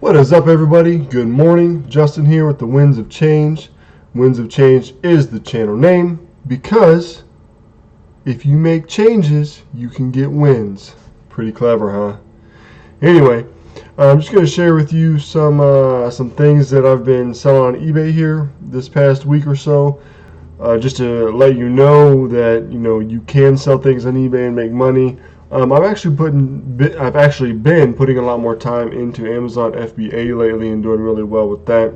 What is up, everybody? Good morning. Justin here with the Winds of Change. Winds of Change is the channel name because if you make changes, you can get wins. Pretty clever, huh? Anyway, I'm just going to share with you some things that I've been selling on eBay here this past week or so. Just to let you know that you can sell things on eBay and make money. I've actually been putting a lot more time into Amazon FBA lately and doing really well with that.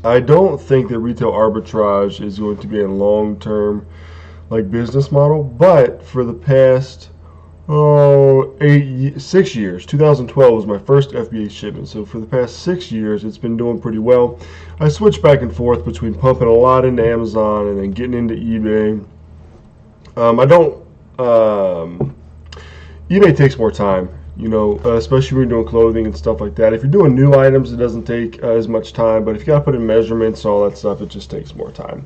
I don't think that retail arbitrage is going to be a long-term business model, but for the past 6 years, 2012 was my first FBA shipment. So for the past 6 years, it's been doing pretty well. I switch back and forth between pumping a lot into Amazon and then getting into eBay. eBay takes more time, especially when you're doing clothing and stuff like that. If you're doing new items, it doesn't take as much time, but if you got to put in measurements and all that stuff, it just takes more time.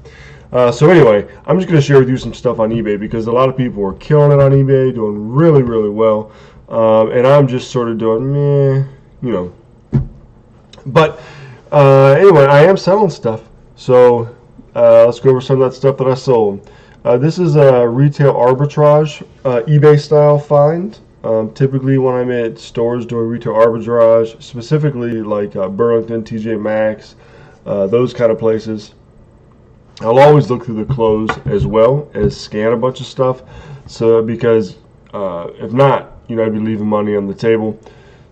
So anyway, I'm just going to share with you some stuff on eBay because a lot of people are killing it on eBay, doing really, really well, and I'm just sort of doing meh, But anyway, I am selling stuff, so let's go over some of that stuff that I sold. This is a retail arbitrage, eBay style find. Typically when I'm at stores doing retail arbitrage, specifically like Burlington, Maxx, those kind of places, I'll always look through the clothes as well as scan a bunch of stuff. So because if not, I'd be leaving money on the table.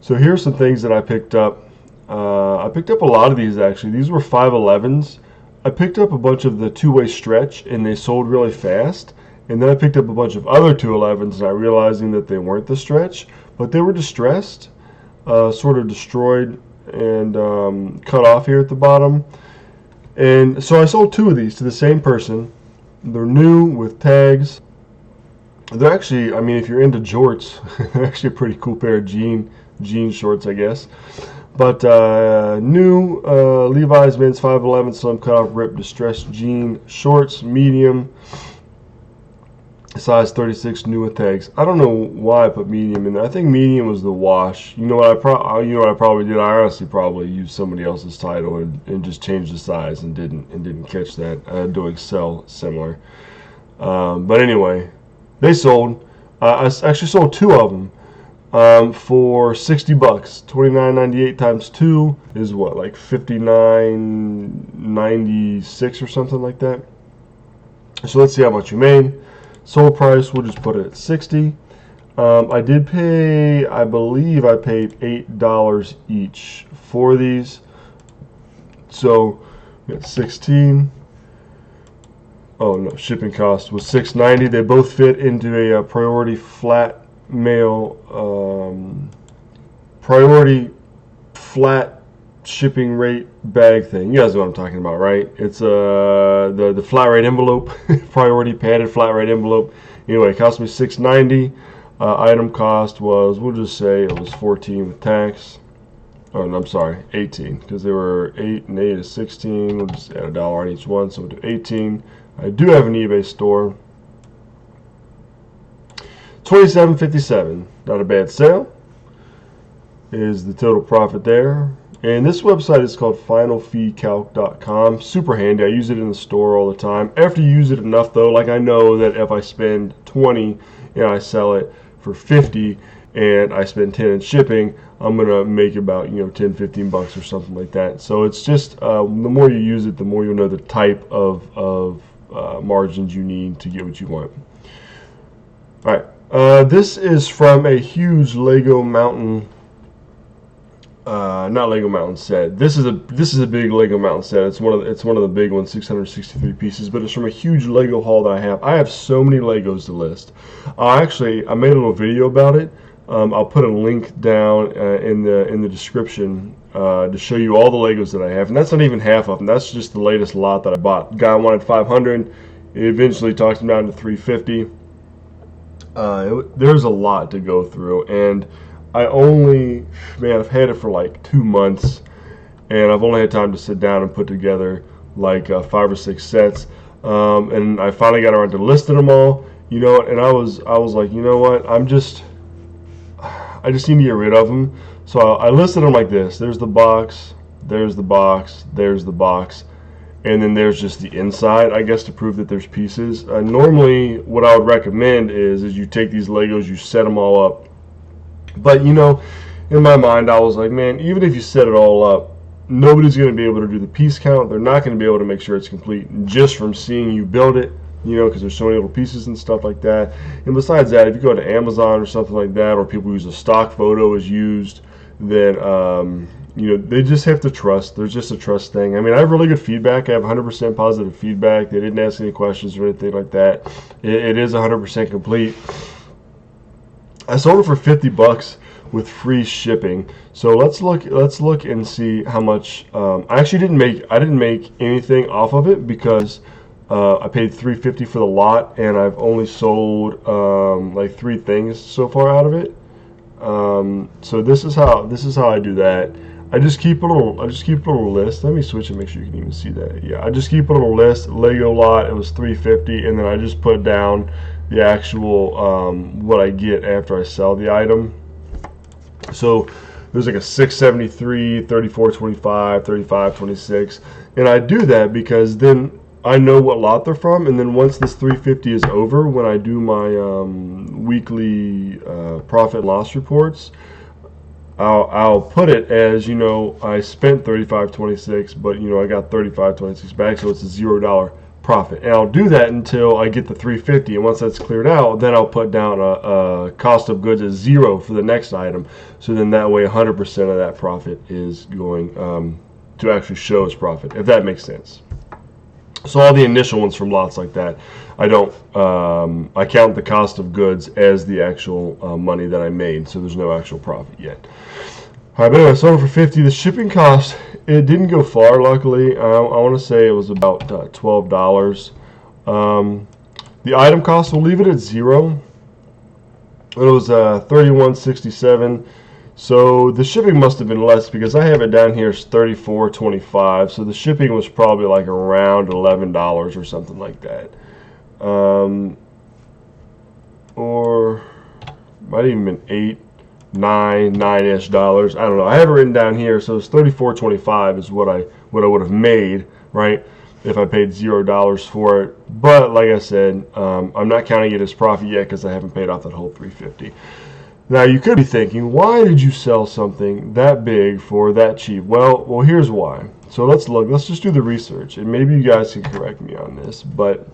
So here's some things that I picked up. I picked up a lot of these actually. These were 511s. I picked up a bunch of the two-way stretch and they sold really fast, and then I picked up a bunch of other 211s and I realizing that they weren't the stretch, but they were distressed, sort of destroyed and cut off here at the bottom. And so I sold two of these to the same person. They're new with tags. They're actually, if you're into jorts, they're actually a pretty cool pair of jean shorts, I guess. But new Levi's men's 511 slim cutoff rip distressed jean shorts, medium, size 36, new with tags. I don't know why I put medium in there. I think medium was the wash. You know what I probably did? I honestly probably used somebody else's title and just changed the size and didn't catch that. Doing sell similar. But anyway, they sold. I actually sold two of them. For $60, $29.98 times 2 is what, like $59.96 or something like that. So let's see how much you made. Sold price, we'll just put it at $60. I did pay, I believe I paid $8 each for these. So we got 16. Oh no, shipping cost was $6.90. They both fit into a priority flat mail priority flat shipping rate bag thing. You guys know what I'm talking about, right? It's the flat rate envelope, priority padded flat rate envelope. Anyway, it cost me $6.90. Item cost was, we'll just say it was $14 with tax. Oh, no, I'm sorry, $18, because they were 8 and 8 is $16. We'll just add $1 on each one, so we'll do $18. I do have an eBay store. $27.57, not a bad sale, is the total profit there. And this website is called finalfeecalc.com. Super handy. I use it in the store all the time. After you use it enough though, like I know that if I spend 20 and I sell it for 50 and I spend 10 in shipping, I'm gonna make about 10-15 bucks or something like that. So it's just the more you use it, the more you'll know the type of margins you need to get what you want. All right. This is from a huge Lego Mountain, not Lego Mountain set. This is a big Lego Mountain set. It's one of the big ones, 663 pieces. But it's from a huge Lego haul that I have. I have so many Legos to list. I made a little video about it. I'll put a link down in the description to show you all the Legos that I have, and that's not even half of them. That's just the latest lot that I bought. Guy wanted 500. It eventually talked him down to 350. There's a lot to go through, and I've had it for like 2 months, and I've only had time to sit down and put together like 5 or 6 sets, and I finally got around to listing them all, and I was like, you know what, I just need to get rid of them. So I listed them like this. There's the box, there's the box, there's the box, and then there's just the inside, I guess, to prove that there's pieces. Normally, what I would recommend is you take these Legos, you set them all up. But, you know, in my mind, I was like, man, even if you set it all up, nobody's going to be able to do the piece count. They're not going to be able to make sure it's complete just from seeing you build it, you know, because there's so many little pieces and stuff like that. And besides that, if you go to Amazon or something like that, or people use a stock photo is used, then, you know, they just have to trust. There's just a trust thing. I mean, I have really good feedback. I have 100% positive feedback. They didn't ask any questions or anything like that. It is 100% complete. I sold it for $50 with free shipping. So let's look and see how much. I actually didn't make anything off of it because I paid $350 for the lot, and I've only sold like 3 things so far out of it. So this is how I do that. I just keep a little list. Let me switch and make sure you can even see that. Yeah, I just keep a little list. Lego lot, it was $350, and then I just put down the actual what I get after I sell the item. So there's like a 673, 3425, 3526, and I do that because then I know what lot they're from, and then once this 350 is over, when I do my weekly profit and loss reports, I'll put it as, you know, I spent 3526, but you know I got 3526 back, so it's a $0 profit. And I'll do that until I get the 350, and once that's cleared out, then I'll put down a cost of goods as 0 for the next item. So then that way 100% of that profit is going to actually show as profit, if that makes sense. So all the initial ones from lots like that, I don't. I count the cost of goods as the actual money that I made, so there's no actual profit yet. All right, but anyway, I sold it for $50. The shipping cost, it didn't go far. Luckily, I want to say it was about $12. The item cost, we'll leave it at 0. It was $31.67. So the shipping must have been less because I have it down here as $34.25. So the shipping was probably like around $11 or something like that, or might have even been $9-ish dollars. I don't know. I have it written down here, so it's $34.25 is what I would have made, right, if I paid $0 for it. But like I said, I'm not counting it as profit yet because I haven't paid off that whole $350. Now you could be thinking, why did you sell something that big for that cheap? Well, here's why. So let's just do the research, and maybe you guys can correct me on this, but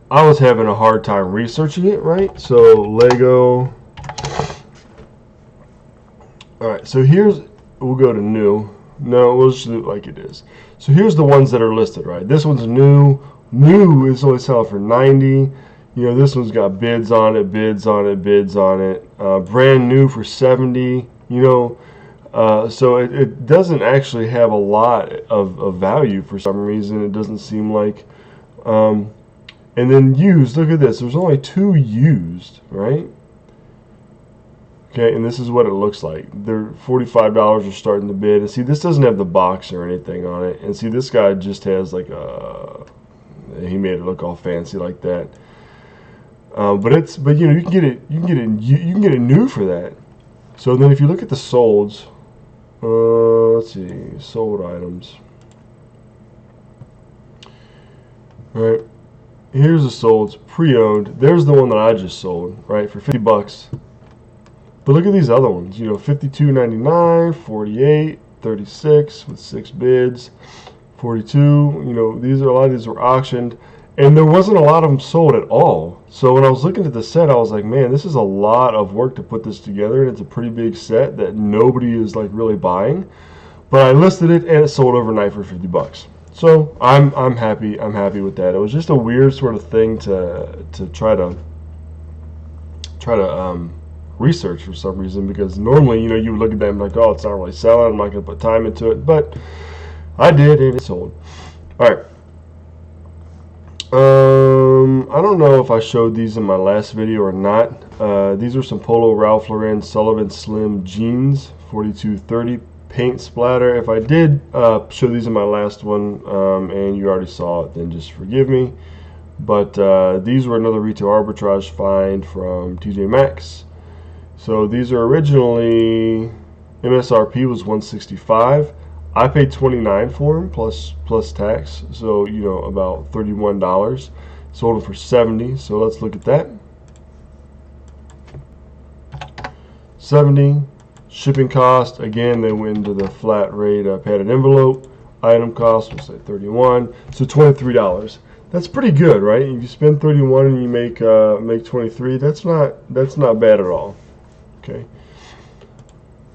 I was having a hard time researching it, right? So Lego. All right, so we'll go to new. No, we'll just do it like it is. So here's the ones that are listed, right? This one's new. New is only selling for $90. You know, this one's got bids on it, bids on it, bids on it. Brand new for $70. You know, so it doesn't actually have a lot of value for some reason. It doesn't seem like. And then used. Look at this. There's only 2 used, right? Okay, and this is what it looks like. They're $45 are starting to bid. And see, this doesn't have the box or anything on it. And see, this guy just has like he made it look all fancy like that. But you know, you can get it new for that. So then if you look at the solds, let's see, sold items. All right, here's the solds, pre-owned. There's the one that I just sold, right, for $50. But look at these other ones, you know, $52.99, $48, $36 with 6 bids, $42. You know, a lot of these were auctioned. And there wasn't a lot of them sold at all. So when I was looking at the set, I was like, man, this is a lot of work to put this together, and it's a pretty big set that nobody is like really buying. But I listed it, and it sold overnight for $50. So I'm happy. I'm happy with that. It was just a weird sort of thing to try to research for some reason, because normally, you know, you would look at them like, oh, it's not really selling. I'm not going to put time into it, but I did, and it sold. All right. I don't know if I showed these in my last video or not. These are some Polo Ralph Lauren Sullivan Slim jeans, 4230 paint splatter. If I did show these in my last one and you already saw it, then just forgive me. But these were another retail arbitrage find from TJ Maxx. So these are originally, MSRP was $165. I paid $29 for them plus tax, so about $31. Sold them for $70. So let's look at that. $70. Shipping cost, again, they went into the flat rate padded envelope. Item cost, we'll say $31. So $23. That's pretty good, right? If you spend $31 and you make $23, that's not bad at all. Okay.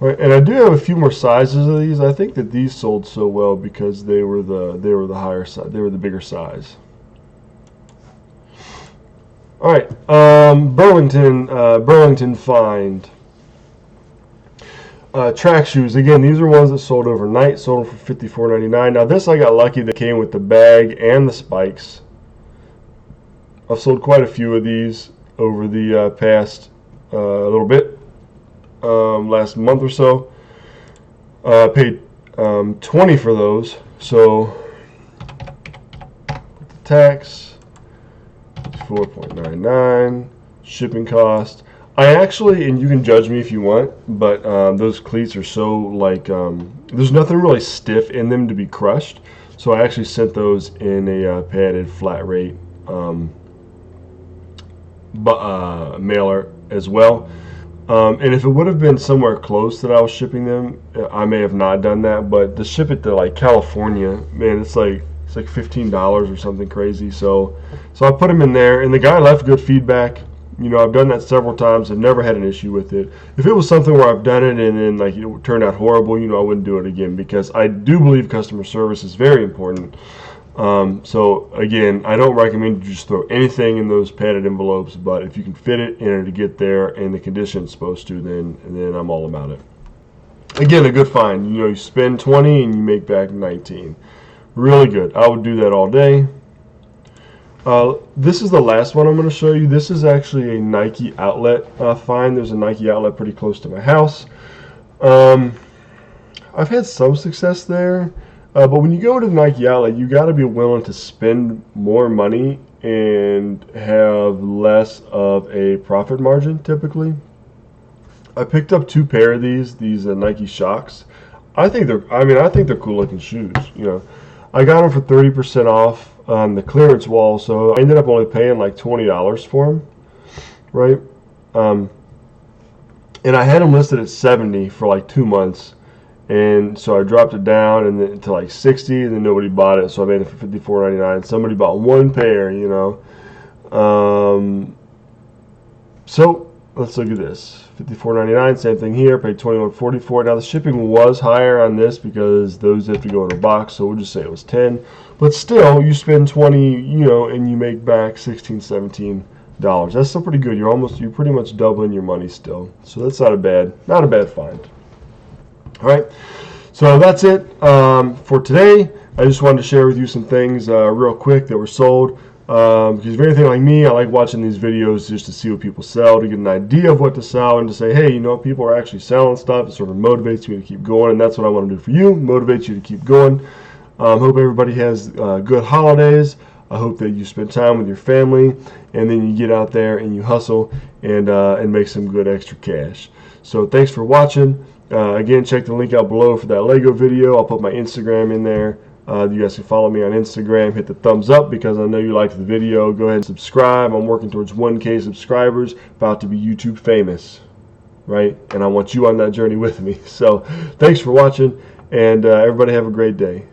All right, and I do have a few more sizes of these. I think that these sold so well because they were the higher size. They were the bigger size. All right, Burlington find. Track shoes, again, these are ones that sold overnight, sold them for $54.99. Now this, I got lucky, that came with the bag and the spikes. I've sold quite a few of these over the past little bit, last month or so. Paid $20 for those, so the tax, $4.99, shipping cost. I actually, and you can judge me if you want, but those cleats are so there's nothing really stiff in them to be crushed. So I actually sent those in a padded flat rate mailer as well. And if it would have been somewhere close that I was shipping them, I may have not done that. But to ship it to like California, man, it's like $15 or something crazy. So I put them in there, and the guy left good feedback. I've done that several times. I've never had an issue with it. If it was something where I've done it and then it turned out horrible, I wouldn't do it again, because I do believe customer service is very important. So again, I don't recommend you just throw anything in those padded envelopes, but if you can fit it in to get there and the condition it's supposed to, then I'm all about it. Again, a good find. You spend $20 and you make back $19. Really good. I would do that all day. This is the last one I'm going to show you. This is actually a Nike outlet find. There's a Nike outlet pretty close to my house. I've had some success there, but when you go to the Nike outlet, you got to be willing to spend more money and have less of a profit margin typically. I picked up 2 pair of these Nike Shocks. I think they're cool looking shoes. I got them for 30% off on the clearance wall, so I ended up only paying like $20 for them, right? And I had them listed at $70 for like 2 months, and so I dropped it down and then to like $60, and then nobody bought it, so I made it for $54.99. Somebody bought 1 pair, So let's look at this. $54.99, same thing here. Paid $21.40 for it. Now the shipping was higher on this because those have to go in a box, so we'll just say it was $10. But still, you spend $20, and you make back $16, $17. That's still pretty good. You're pretty much doubling your money still. So that's not a bad find. All right. So that's it for today. I just wanted to share with you some things real quick that were sold. Because if you're anything like me, I like watching these videos just to see what people sell, to get an idea of what to sell, and to say, hey, people are actually selling stuff. It sort of motivates me to keep going, and that's what I want to do for you, motivate you to keep going. Hope everybody has good holidays. I hope that you spend time with your family, and then you get out there and you hustle and make some good extra cash. So thanks for watching. Again, check the link out below for that Lego video. I'll put my Instagram in there. You guys can follow me on Instagram. Hit the thumbs up because I know you liked the video. Go ahead and subscribe. I'm working towards 1K subscribers, about to be YouTube famous, right? And I want you on that journey with me. So thanks for watching, and everybody have a great day.